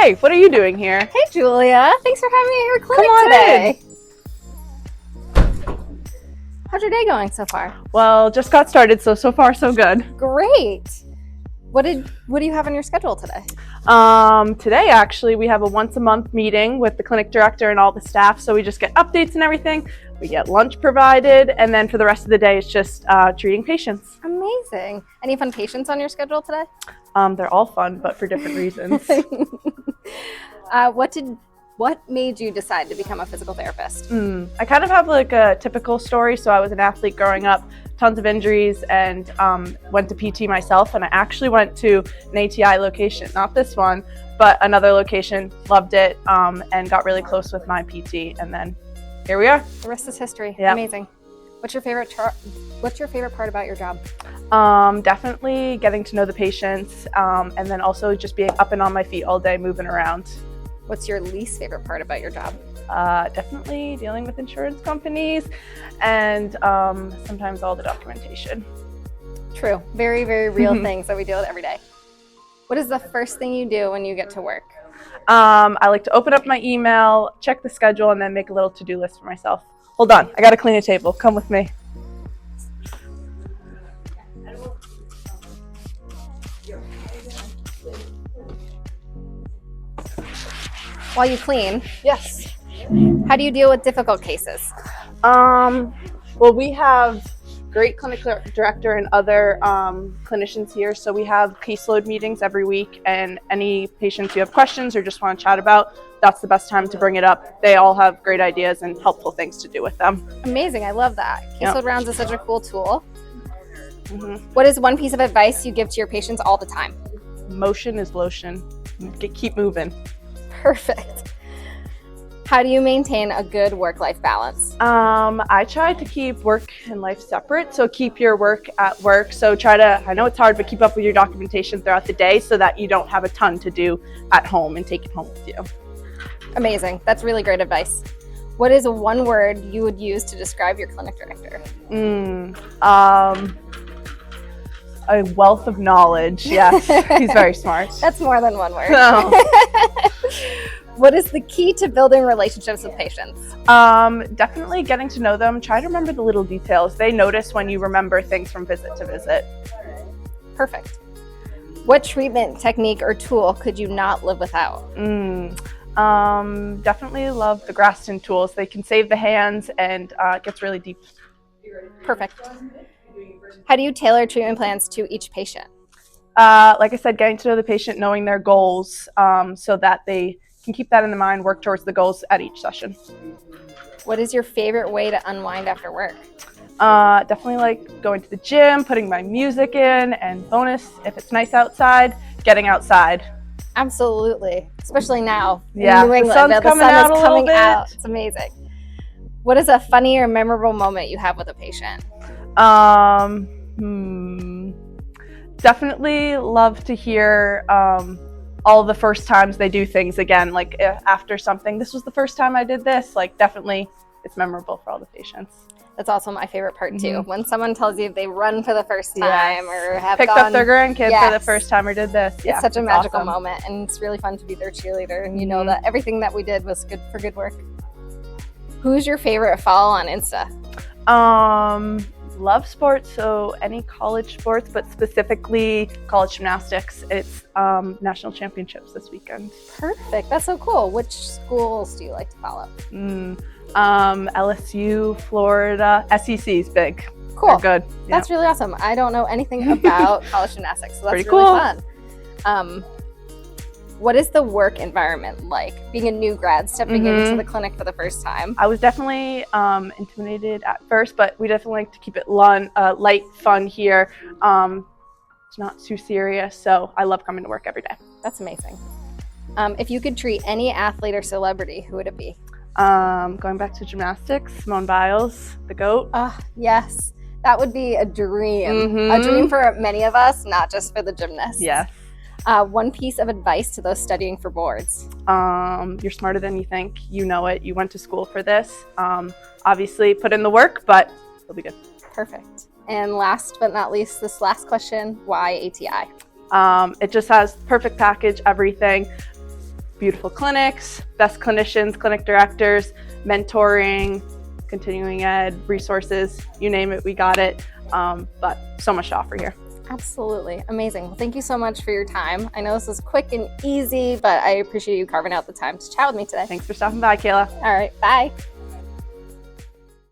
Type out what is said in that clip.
Hey, what are you doing here? Hey, Julia. Thanks for having me at your clinic Come on today. How's your day going so far? Well, just got started, so far so good. Great. What do you have on your schedule today? Today actually we have a once a month meeting with the clinic director and all the staff, so we just get updates and everything. We get lunch provided, and then for the rest of the day it's just treating patients. Amazing. Any fun patients on your schedule today? They're all fun, but for different reasons. What made you decide to become a physical therapist? I kind of have like a typical story. So I was an athlete growing up, tons of injuries, and went to PT myself. And I actually went to an ATI location, not this one, but another location, loved it, and got really close with my PT. And then here we are. The rest is history. Yep. Amazing. What's your favorite part about your job? Definitely getting to know the patients, and then also just being up and on my feet all day, moving around. What's your least favorite part about your job? Definitely dealing with insurance companies and sometimes all the documentation. True. Very, very real things that we deal with every day. What is the first thing you do when you get to work? I like to open up my email, check the schedule, and then make a little to-do list for myself. Hold on, I gotta clean a table. Come with me. While you clean, Yes. how do you deal with difficult cases? Well, we have great clinic director and other clinicians here. So we have caseload meetings every week, and any patients you have questions or just want to chat about, that's the best time to bring it up. They all have great ideas and helpful things to do with them. Amazing. I love that. Caseload rounds is such a cool tool. Mm-hmm. What is one piece of advice you give to your patients all the time? Motion is lotion. Keep moving. Perfect. How do you maintain a good work-life balance? I try to keep work and life separate. So keep your work at work. So I know it's hard, but keep up with your documentation throughout the day so that you don't have a ton to do at home and take it home with you. Amazing. That's really great advice. What is one word you would use to describe your clinic director? A wealth of knowledge. Yes, he's very smart. That's more than one word. No. What is the key to building relationships with patients? Definitely getting to know them. Try to remember the little details. They notice when you remember things from visit to visit. Perfect. What treatment technique or tool could you not live without? Definitely love the Graston tools. They can save the hands, and it gets really deep. Perfect. How do you tailor treatment plans to each patient? Like I said, getting to know the patient, knowing their goals, so that they can keep that in the mind, work towards the goals at each session. What is your favorite way to unwind after work? Definitely like going to the gym, putting my music in, and bonus, if it's nice outside, getting outside. Absolutely, especially now. Yeah, in New England, the sun's coming out a little bit. It's amazing. What is a funny or memorable moment you have with a patient? Definitely love to hear all the first times they do things again, like after something, this was the first time I did this, like definitely it's memorable for all the patients. That's also my favorite part too. When someone tells you they run for the first time or have picked up their grandkids for the first time or did this. It's such a magical moment, and it's really fun to be their cheerleader, and you know that everything that we did was good for good work. Who's your favorite follow on Insta? Love sports, so any college sports, but specifically college gymnastics. It's national championships this weekend. Perfect. That's so cool. Which schools do you like to follow? LSU, Florida, SEC's big. Cool. They're good. That's really awesome. I don't know anything about college gymnastics, so that's pretty really cool. Fun. What is the work environment like? Being a new grad, stepping into the clinic for the first time. I was definitely intimidated at first, but we definitely like to keep it light, fun here. It's not too serious, so I love coming to work every day. That's amazing. If you could treat any athlete or celebrity, who would it be? Going back to gymnastics, Simone Biles, the GOAT. Yes, that would be a dream. A dream for many of us, not just for the gymnasts. Yes. One piece of advice to those studying for boards. You're smarter than you think. You know it. You went to school for this. Obviously, put in the work, but it'll be good. Perfect. And last but not least, this last question, why ATI? It just has perfect package, everything. beautiful clinics, best clinicians, clinic directors, mentoring, continuing ed, resources, you name it, we got it. But so much to offer here. Absolutely. Amazing. Well, thank you so much for your time. I know this is quick and easy, but I appreciate you carving out the time to chat with me today. Thanks for stopping by, Kayla. All right. Bye.